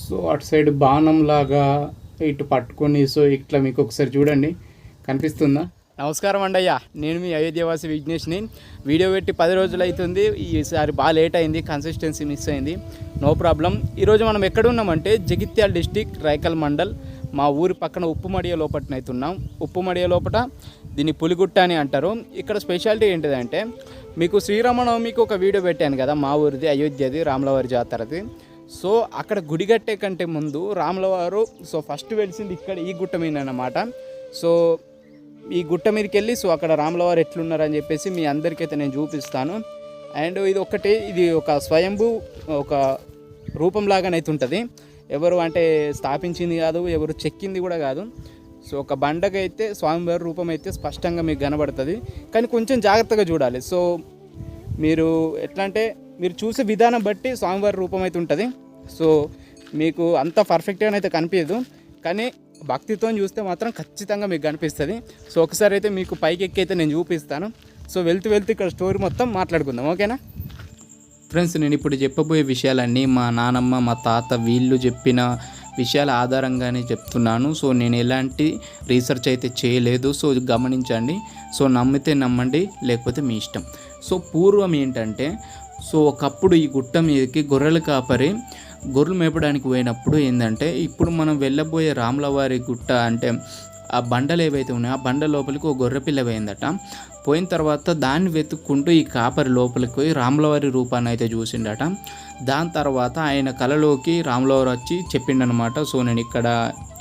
So అటు side బాణం లాగా ఇటు పట్టుకొని సో ఇట్లా మీకు ఒకసారి చూడండి, కనిపిస్తుందా? నమస్కారం అండి అయ్యా, నేను మీ అయోధ్యవాసి విఘ్నేష్ని. వీడియో పెట్టి 10 రోజులు అవుతుంది. ఈసారి బాగా లేట్ అయింది, కన్సిస్టెన్సీ మిస్ అయింది, నో ప్రాబ్లం. ఈరోజు మనం ఎక్కడ ఉన్నామంటే జగిత్యాల డిస్టిక్ రైకల్ మండల్, మా ఊరి పక్కన ఉప్పుమడియ లోపటనైతున్నాం. ఉప్పుమడియ లోపల దీన్ని పులిగుట్ట అని అంటారు. ఇక్కడ స్పెషాలిటీ ఏంటిదంటే, మీకు శ్రీరామనవమికి ఒక వీడియో పెట్టాను కదా, మా ఊరిది అయోధ్యది రాములవారి జాతరది. సో అక్కడ గుడి కట్టే కంటే ముందు రాములవారు సో ఫస్ట్ వెలిసింది ఇక్కడ ఈ గుట్ట మీద అన్నమాట. సో ఈ గుట్ట మీదకి వెళ్ళి సో అక్కడ రాములవారు ఎట్లున్నారని చెప్పేసి మీ అందరికైతే నేను చూపిస్తాను. అండ్ ఇది ఒక స్వయంభూ ఒక రూపంలాగానైతే ఉంటుంది. ఎవరు అంటే స్థాపించింది కాదు, ఎవరు చెక్కింది కూడా కాదు. సో ఒక బండకైతే స్వామివారి రూపం అయితే స్పష్టంగా మీకు కనబడుతుంది, కానీ కొంచెం జాగ్రత్తగా చూడాలి. సో మీరు ఎట్లా అంటే మీరు చూసే విధానం బట్టి స్వామివారి రూపం అయితే ఉంటుంది. సో మీకు అంత పర్ఫెక్ట్గానైతే కనిపించదు, కానీ భక్తితో చూస్తే మాత్రం ఖచ్చితంగా మీకు కనిపిస్తుంది. సో ఒకసారి అయితే మీకు పైకి ఎక్కి అయితే నేను చూపిస్తాను. సో వెళ్తూ ఇక్కడ స్టోరీ మొత్తం మాట్లాడుకుందాం, ఓకేనా ఫ్రెండ్స్? నేను ఇప్పుడు చెప్పబోయే విషయాలన్నీ మా నానమ్మ, మా తాత వీళ్ళు చెప్పిన విషయాల ఆధారంగానే చెప్తున్నాను. సో నేను ఎలాంటి రీసెర్చ్ అయితే చేయలేదు, సో గమనించండి. సో నమ్మితే నమ్మండి, లేకపోతే మీ ఇష్టం. సో పూర్వం ఏంటంటే, సో ఒకప్పుడు ఈ గుట్ట మీదకి గొర్రెల కాపరి గొర్రెలు మేపడానికి పోయినప్పుడు ఏంటంటే, ఇప్పుడు మనం వెళ్ళబోయే రాములవారి గుట్ట అంటే ఆ బండలు ఏవైతే ఉన్నాయో ఆ బండ లోపలికి ఒక గొర్రె పిల్ల పోయిందట. పోయిన తర్వాత దాన్ని వెతుక్కుంటూ ఈ కాపరి లోపలికి పోయి రాములవారి రూపాన్ని అయితే చూసిండట. దాని తర్వాత ఆయన కలలోకి రాములవారు వచ్చి చెప్పిండనమాట, సో నేను ఇక్కడ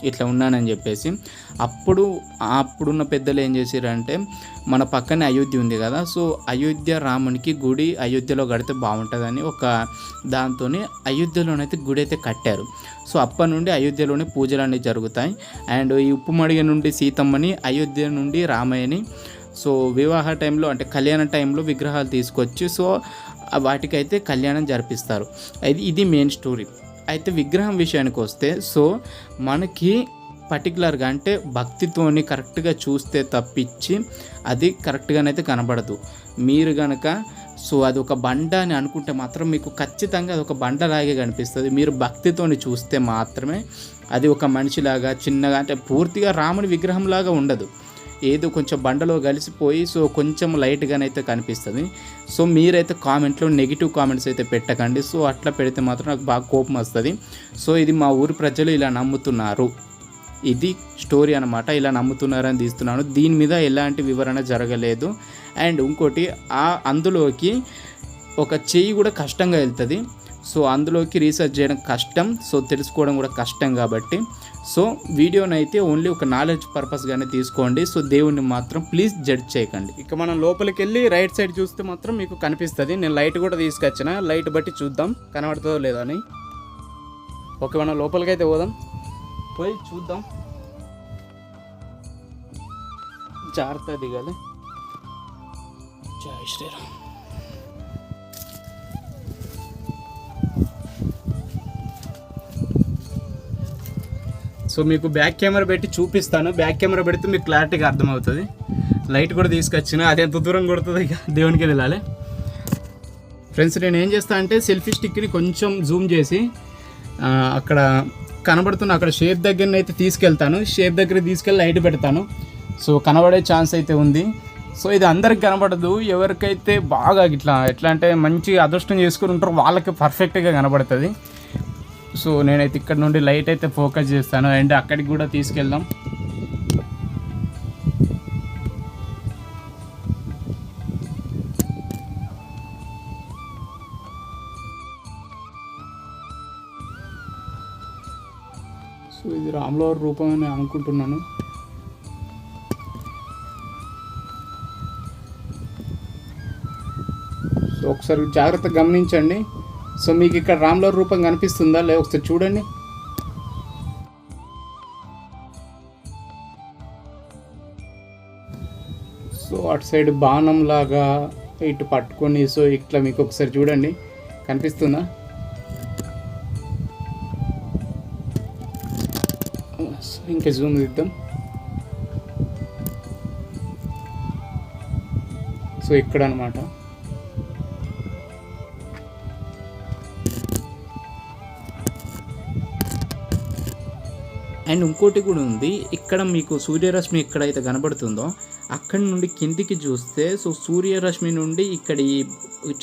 ఇట్లా ఉన్నానని చెప్పేసి. అప్పుడున్న పెద్దలు ఏం చేశారంటే, మన పక్కనే అయోధ్య ఉంది కదా, సో అయోధ్య రామునికి గుడి అయోధ్యలో కడితే బాగుంటుందని ఒక దాంతో అయోధ్యలోనైతే గుడి అయితే కట్టారు. సో అప్పటి నుండి అయోధ్యలోనే పూజలు అనేవి జరుగుతాయి. అండ్ ఈ ఉప్పుమడిగ నుండి సీతమ్మని, అయోధ్య నుండి రామయ్యని సో వివాహ టైంలో అంటే కళ్యాణ టైంలో విగ్రహాలు తీసుకొచ్చి సో వాటికైతే కళ్యాణం జరిపిస్తారు. ఇది మెయిన్ స్టోరీ. అయితే విగ్రహం విషయానికి వస్తే, సో మనకి పర్టికులర్గా అంటే భక్తితోని కరెక్ట్గా చూస్తే తప్పించి అది కరెక్ట్గానైతే కనబడదు. మీరు కనుక సో అది ఒక బండ అని అనుకుంటే మాత్రం మీకు ఖచ్చితంగా అది ఒక బండలాగే కనిపిస్తుంది. మీరు భక్తితోని చూస్తే మాత్రమే అది ఒక మనిషిలాగా చిన్నగా అంటే పూర్తిగా రాముని విగ్రహంలాగా ఉండదు, ఏదో కొంచెం బండలో కలిసిపోయి సో కొంచెం లైట్గానైతే కనిపిస్తుంది. సో మీరైతే కామెంట్లో నెగిటివ్ కామెంట్స్ అయితే పెట్టకండి. సో అట్లా పెడితే మాత్రం నాకు బాగా కోపం వస్తుంది. సో ఇది మా ఊరి ప్రజలు ఇలా నమ్ముతున్నారు, ఇది స్టోరీ అనమాట. ఇలా నమ్ముతున్నారని తీస్తున్నాను, దీని మీద ఎలాంటి వివరణ జరగలేదు. అండ్ ఇంకోటి, అందులోకి ఒక చెయ్యి కూడా కష్టంగా వెళ్తుంది. సో అందులోకి రీసెర్చ్ చేయడం కష్టం, సో తెలుసుకోవడం కూడా కష్టం. కాబట్టి సో వీడియోనైతే ఓన్లీ ఒక నాలెడ్జ్ పర్పస్గానే తీసుకోండి. సో దేవుణ్ణి మాత్రం ప్లీజ్ జడ్జ్ చేయకండి. ఇక మనం లోపలికి వెళ్ళి రైట్ సైడ్ చూస్తే మాత్రం మీకు కనిపిస్తుంది. నేను లైట్ కూడా తీసుకొచ్చిన, లైట్ బట్టి చూద్దాం కనబడుతుందో లేదో అని. ఓకే, మనం లోపలికి అయితే పోదాం, పోయి చూద్దాం. జాగ్రత్త దిగాలి. జై శ్రీరామ్. సో మీకు బ్యాక్ కెమెరా పెట్టి చూపిస్తాను, బ్యాక్ కెమెరా పెడితే మీకు క్లారిటీగా అర్థమవుతుంది. లైట్ కూడా తీసుకొచ్చిన, అది ఎంత దూరం కొడుతుంది, ఇక దేవునికి వెళ్ళాలి. ఫ్రెండ్స్ నేను ఏం చేస్తాను అంటే, సెల్ఫీ స్టిక్ని కొంచెం జూమ్ చేసి అక్కడ కనబడుతున్న అక్కడ షేప్ దగ్గరని అయితే తీసుకెళ్తాను. షేప్ దగ్గర తీసుకెళ్ళి లైట్ పెడతాను. సో కనబడే ఛాన్స్ అయితే ఉంది. సో ఇది అందరికి కనబడదు, ఎవరికైతే బాగా ఎట్లా అంటే మంచి అదృష్టం చేసుకుని ఉంటారో వాళ్ళకి పర్ఫెక్ట్గా కనబడుతుంది. సో నేనైతే ఇక్కడ నుండి లైట్ అయితే ఫోకస్ చేస్తాను, అండ్ అక్కడికి కూడా తీసుకెళ్దాం. సో ఇది రాములవారి రూపం అని అనుకుంటున్నాను. సో ఒకసారి జాగ్రత్తగా గమనించండి. సో మీకు ఇక్కడ రాములవారి రూపం కనిపిస్తుందా లేదా ఒకసారి చూడండి. సో అటు సైడ్ బాణం లాగా ఇటు పట్టుకొని సో ఇట్లా మీకు ఒకసారి చూడండి, కనిపిస్తుందా? ఇంకా జూమ్ ఇద్దాం. సో ఇక్కడ అనమాట. అండ్ ఇంకోటి కూడా ఉంది, ఇక్కడ మీకు సూర్యరశ్మి ఎక్కడైతే కనబడుతుందో అక్కడి నుండి కిందికి చూస్తే సో సూర్యరశ్మి నుండి ఇక్కడ ఈ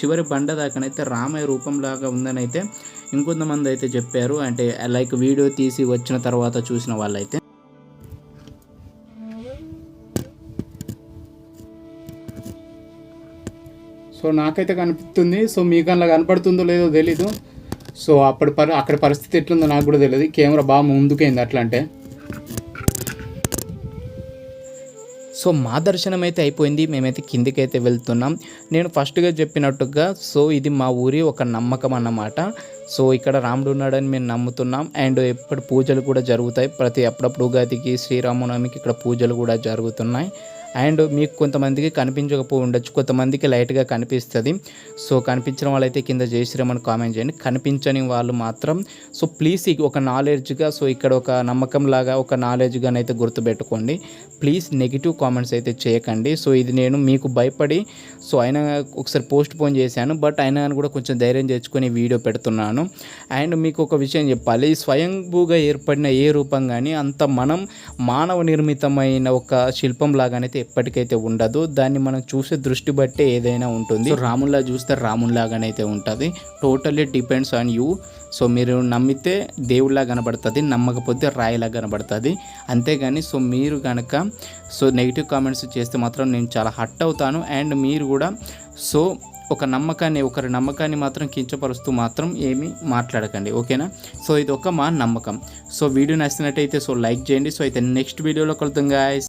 చివరి బండ దాకానైతే రామయ్య రూపంలాగా ఉందని అయితే ఇంకొంతమంది అయితే చెప్పారు, అంటే లైక్ వీడియో తీసి వచ్చిన తర్వాత చూసిన వాళ్ళైతే. సో నాకైతే కనిపిస్తుంది, సో మీకు అలా కనపడుతుందో లేదో తెలీదు. సో అక్కడ పరిస్థితి ఎట్లుందో నాకు కూడా తెలియదు, కెమెరా బాగా ముందుకైంది అట్లా అంటే. సో మా దర్శనం అయితే అయిపోయింది, మేమైతే కిందికైతే వెళ్తున్నాం. నేను ఫస్ట్గా చెప్పినట్టుగా సో ఇది మా ఊరి ఒక నమ్మకం అన్నమాట. సో ఇక్కడ రాముడు ఉన్నాడని మేము నమ్ముతున్నాం. అండ్ ఎప్పుడు పూజలు కూడా జరుగుతాయి, అప్పుడప్పుడు ఉగాదికి శ్రీరామనవమికి ఇక్కడ పూజలు కూడా జరుగుతున్నాయి. అండ్ మీకు కొంతమందికి కనిపించకపో ఉండొచ్చు, కొంతమందికి లైట్గా కనిపిస్తుంది. సో కనిపించిన వాళ్ళైతే కింద జై శ్రీరామ్ అని కామెంట్ చేయండి. కనిపించని వాళ్ళు మాత్రం సో ప్లీజ్ ఒక నాలెడ్జ్గా, సో ఇక్కడ ఒక నమ్మకం లాగా ఒక నాలెడ్జ్గానైతే గుర్తుపెట్టుకోండి. ప్లీజ్ నెగిటివ్ కామెంట్స్ అయితే చేయకండి. సో ఇది నేను మీకు భయపడి సో అయినా ఒకసారి పోస్ట్ పోన్ చేశాను, బట్ అయినా కూడా కొంచెం ధైర్యం తెచ్చుకొని వీడియో పెడుతున్నాను. అండ్ మీకు ఒక విషయం చెప్పాలి, స్వయంభూగా ఏర్పడిన ఏ రూపం కానీ అంత మనం మానవ నిర్మితమైన ఒక శిల్పం లాగానైతే ఎప్పటికైతే ఉండదు, దాన్ని మనం చూసే దృష్టి బట్టే ఏదైనా ఉంటుంది. సో రాముల్లా చూస్తే రాముల్లాగానైతే ఉంటుంది, totally depends on you. So మీరు నమ్మితే దేవుళ్ళగా కనబడుతుంది, నమ్మకపోతే రాయిలా కనబడుతుంది, అంతేగాని సో మీరు కనుక సో నెగిటివ్ కామెంట్స్ చేస్తే మాత్రం నేను చాలా హర్ట్ అవుతాను. అండ్ మీరు కూడా సో ఒకరి నమ్మకాన్ని మాత్రం కించపరుస్తూ మాత్రం ఏమీ మాట్లాడకండి, ఓకేనా. సో ఇది మా నమ్మకం. సో వీడియో నచ్చినట్టయితే సో లైక్ చేయండి. సో అయితే నెక్స్ట్ వీడియోలో కలుద్దాం గాయ్స్.